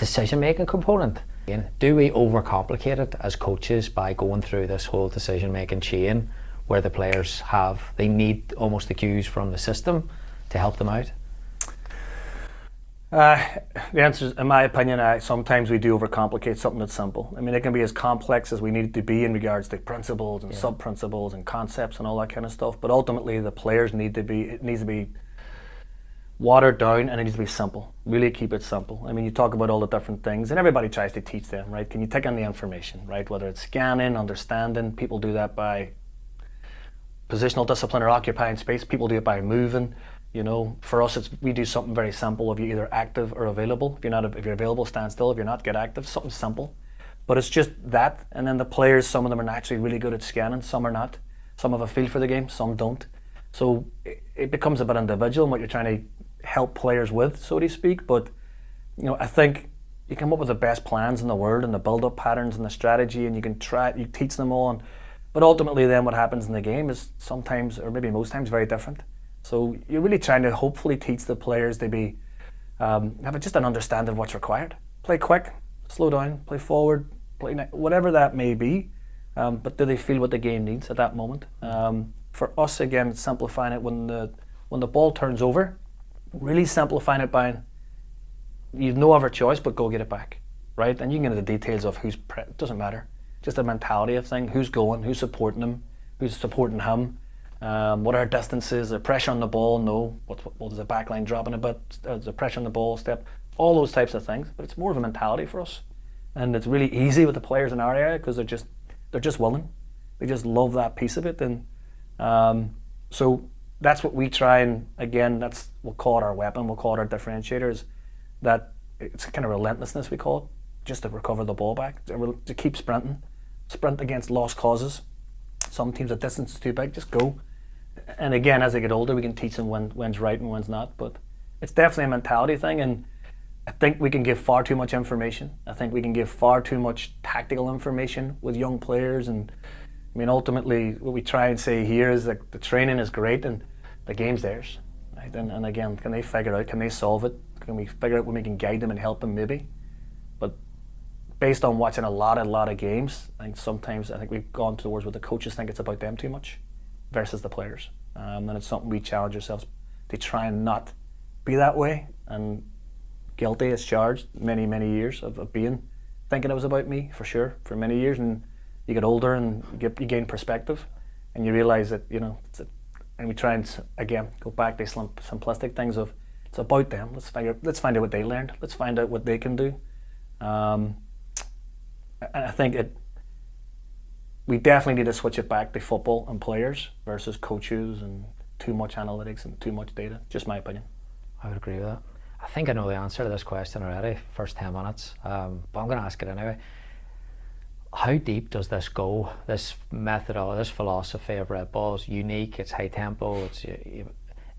decision-making component. Do we overcomplicate it as coaches by going through this whole decision-making chain where the players they need almost the cues from the system to help them out? The answer is, in my opinion, sometimes we do overcomplicate something that's simple. I mean, it can be as complex as we need it to be in regards to principles and sub-principles and concepts and all that kind of stuff. But ultimately, the players it needs to be watered down, and it needs to be simple. Really keep it simple. I mean, you talk about all the different things, and everybody tries to teach them, right? Can you take in the information, right? Whether it's scanning, understanding, people do that by positional discipline or occupying space. People do it by moving. You know, for us, we do something very simple. If you're either active or available, if you're available, stand still. If you're not, get active. Something simple, but it's just that. And then the players, some of them are naturally really good at scanning. Some are not. Some have a feel for the game. Some don't. So it becomes a bit individual in what you're trying to help players with, so to speak. But you know, I think you come up with the best plans in the world and the build-up patterns and the strategy, and you teach them all. But ultimately, then what happens in the game is sometimes, or maybe most times, very different. So you're really trying to hopefully teach the players to be have just an understanding of what's required. Play quick, slow down, play forward, whatever that may be. But do they feel what the game needs at that moment? For us, again, simplifying it when the ball turns over, really simplifying it by you've no other choice but go get it back, right? And you can get into the details of it doesn't matter. Just the mentality of thing, who's going, who's supporting him, who's supporting him. What are distances? The pressure on the ball? No. What is the back line dropping a bit? The pressure on the ball step? All those types of things. But it's more of a mentality for us, and it's really easy with the players in our area because they're just willing. They just love that piece of it, and so that's what we try. And again, we'll call it our weapon. We'll call it our differentiators. That it's kind of relentlessness, we call it, just to recover the ball back, to keep sprinting, sprint against lost causes. Some teams, the distance is too big, just go. And again, as they get older, we can teach them when's right and when's not. But it's definitely a mentality thing, and I think we can give far too much information. I think we can give far too much tactical information with young players. And I mean, ultimately, what we try and say here is that the training is great and the game's theirs. Right? And again, can they figure it out? Can they solve it? Can we figure out when we can guide them and help them maybe? But based on watching a lot of games, I think we've gone towards what the coaches think it's about them too much versus the players. And it's something we challenge ourselves to try and not be that way. And guilty as charged many years of thinking it was about me, for sure, for many years. And you get older and you gain perspective, and you realize that, you know, and we try and again go back to simplistic things of it's about them. Let's find out what they learned. Let's find out what they can do. And I think we definitely need to switch it back to football and players versus coaches and too much analytics and too much data. Just my opinion. I would agree with that. I think I know the answer to this question already, first 10 minutes, but I'm going to ask it anyway. How deep does this go? This methodology, this philosophy of Red Bull is unique, it's high tempo,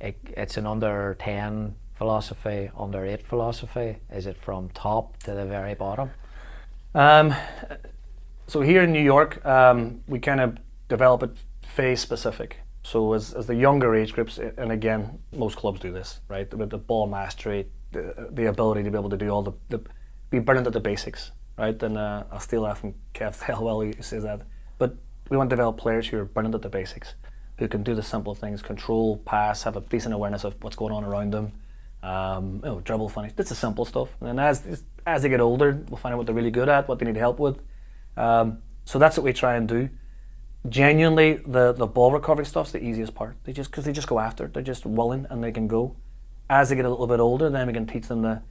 it's an under 10 philosophy, under 8 philosophy. Is it from top to the very bottom? So here in New York, we kind of develop it phase specific. So as the younger age groups, and again, most clubs do this, right? With the ball mastery, the ability to be able to do be brilliant at the basics, right? And I'll steal that from Kev Thelwell, who says that. But we want to develop players who are brilliant at the basics, who can do the simple things, control, pass, have a decent awareness of what's going on around them, dribble, finish. That's the simple stuff. And then as they get older, we'll find out what they're really good at, what they need help with. So that's what we try and do. Genuinely, the ball recovery stuff's the easiest part. Because they just go after it. They're just willing and they can go. As they get a little bit older, then we can teach them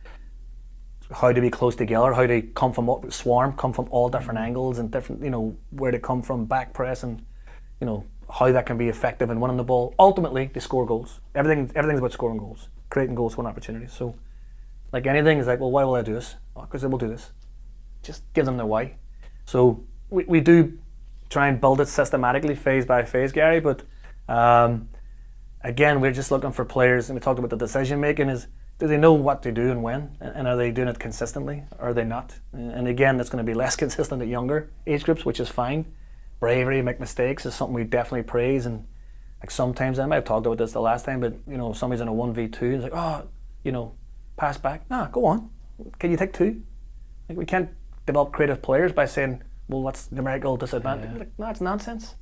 how to be close together, how to come from all different angles and different, where to come from, back press, and how that can be effective in winning the ball. Ultimately, they score goals. Everything's about scoring goals, creating goals, winning opportunities. So, like anything, it's like, well, why will I do this? Because they will do this. Just give them their why. So we do try and build it systematically, phase by phase, Gary. But again, we're just looking for players, and we talked about the decision making. Do they know what to do and when, and are they doing it consistently, or are they not? And again, that's going to be less consistent at younger age groups, which is fine. Bravery, make mistakes is something we definitely praise. And like sometimes, I might have talked about this the last time, but somebody's in a 1v2, it's like, pass back. Nah, go on. Can you take 2? Like, we can't develop creative players by saying, well, that's numerical disadvantage. Yeah. Like, no, it's nonsense,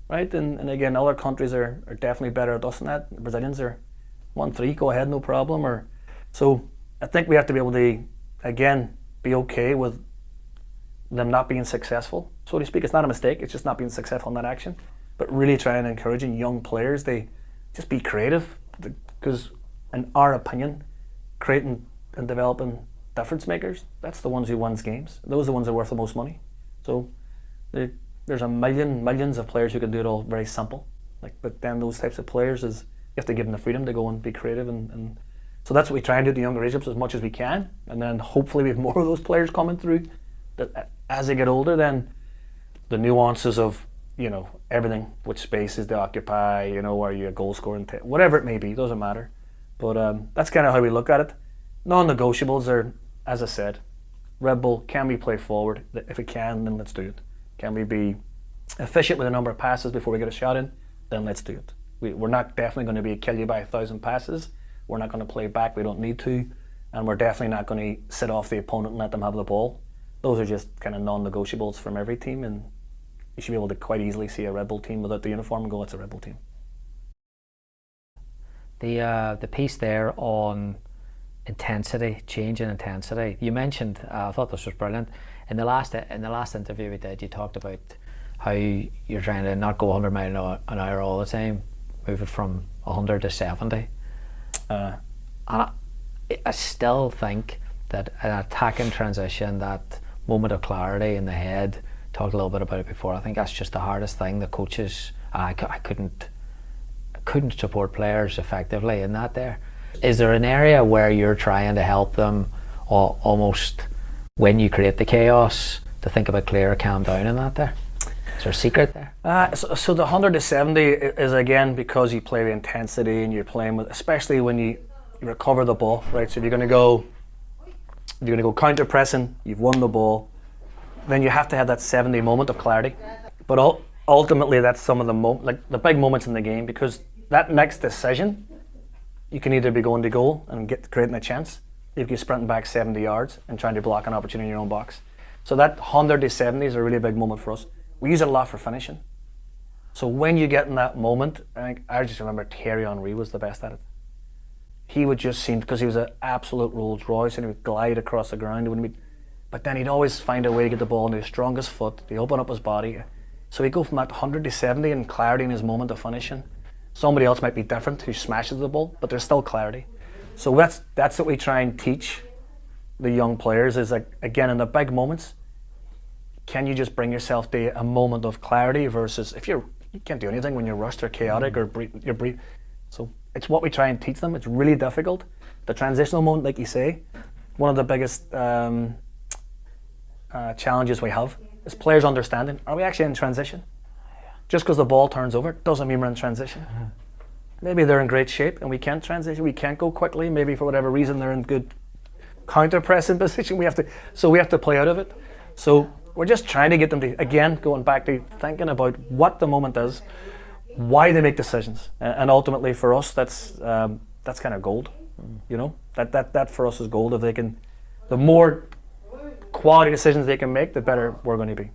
right? And again, other countries are definitely better at us than that. The Brazilians are 1-3, go ahead, no problem. Or so I think we have to be able to, again, be okay with them not being successful, so to speak. It's not a mistake, it's just not being successful in that action. But really trying and encouraging young players, they just be creative, because in our opinion, creating and developing difference makers, that's the ones who wins games. Those are the ones that are worth the most money. So there's millions of players who can do it all very simple. But then those types of players, is you have to give them the freedom to go and be creative, and so that's what we try and do at the younger age groups as much as we can, and then hopefully we have more of those players coming through that as they get older, then the nuances of, everything, which spaces they occupy, are you a goal scoring whatever it may be, doesn't matter. But that's kind of how we look at it. Non-negotiables are, as I said, Red Bull, can we play forward? If we can, then let's do it. Can we be efficient with the number of passes before we get a shot in? Then let's do it. We're not definitely going to be kill you by 1,000 passes. We're not going to play back, we don't need to. And we're definitely not going to sit off the opponent and let them have the ball. Those are just kind of non-negotiables from every team, and you should be able to quite easily see a Red Bull team without the uniform and go, it's a Red Bull team. The piece there on intensity, change in intensity. You mentioned, I thought this was brilliant. In the last interview we did, you talked about how you're trying to not go 100 miles an hour all the time, move it from 100 to 70. And I still think that an attacking transition, that moment of clarity in the head, talked a little bit about it before, I think that's just the hardest thing. The coaches, I couldn't support players effectively in that there. Is there an area where you're trying to help them, or almost when you create the chaos, to think about clear, calm down in that there? Is there a secret there? So the 100 to 70 is, again, because you play with intensity and you're playing with, especially when you recover the ball, right? So if you're going to go counter pressing, you've won the ball, then you have to have that 70 moment of clarity. But ultimately, that's some of the big moments in the game, because that next decision, you can either be going to goal and creating a chance, if you're sprinting back 70 yards and trying to block an opportunity in your own box. So that 100 to 70 is a really big moment for us. We use it a lot for finishing. So when you get in that moment, I just remember Thierry Henry was the best at it. He would just seem, because he was an absolute Rolls Royce, and he would glide across the ground. But then he'd always find a way to get the ball into his strongest foot. He'd open up his body. So he'd go from that 100 to 70 and clarity in his moment of finishing. Somebody else might be different who smashes the ball, but there's still clarity. So that's what we try and teach the young players, is like, again, in the big moments, can you just bring yourself to a moment of clarity, versus if you can't do anything when you're rushed or chaotic or you're breathe. So it's what we try and teach them. It's really difficult. The transitional moment, like you say, one of the biggest challenges we have is players understanding, are we actually in transition? Just because the ball turns over doesn't mean we're in transition. Maybe they're in great shape and we can't transition, we can't go quickly, maybe for whatever reason they're in good counter pressing position, we have to play out of it. So we're just trying to get them to, again, going back to thinking about what the moment is, why they make decisions, and ultimately for us that's kind of gold. That for us is gold. If they can, the more quality decisions they can make, the better we're going to be.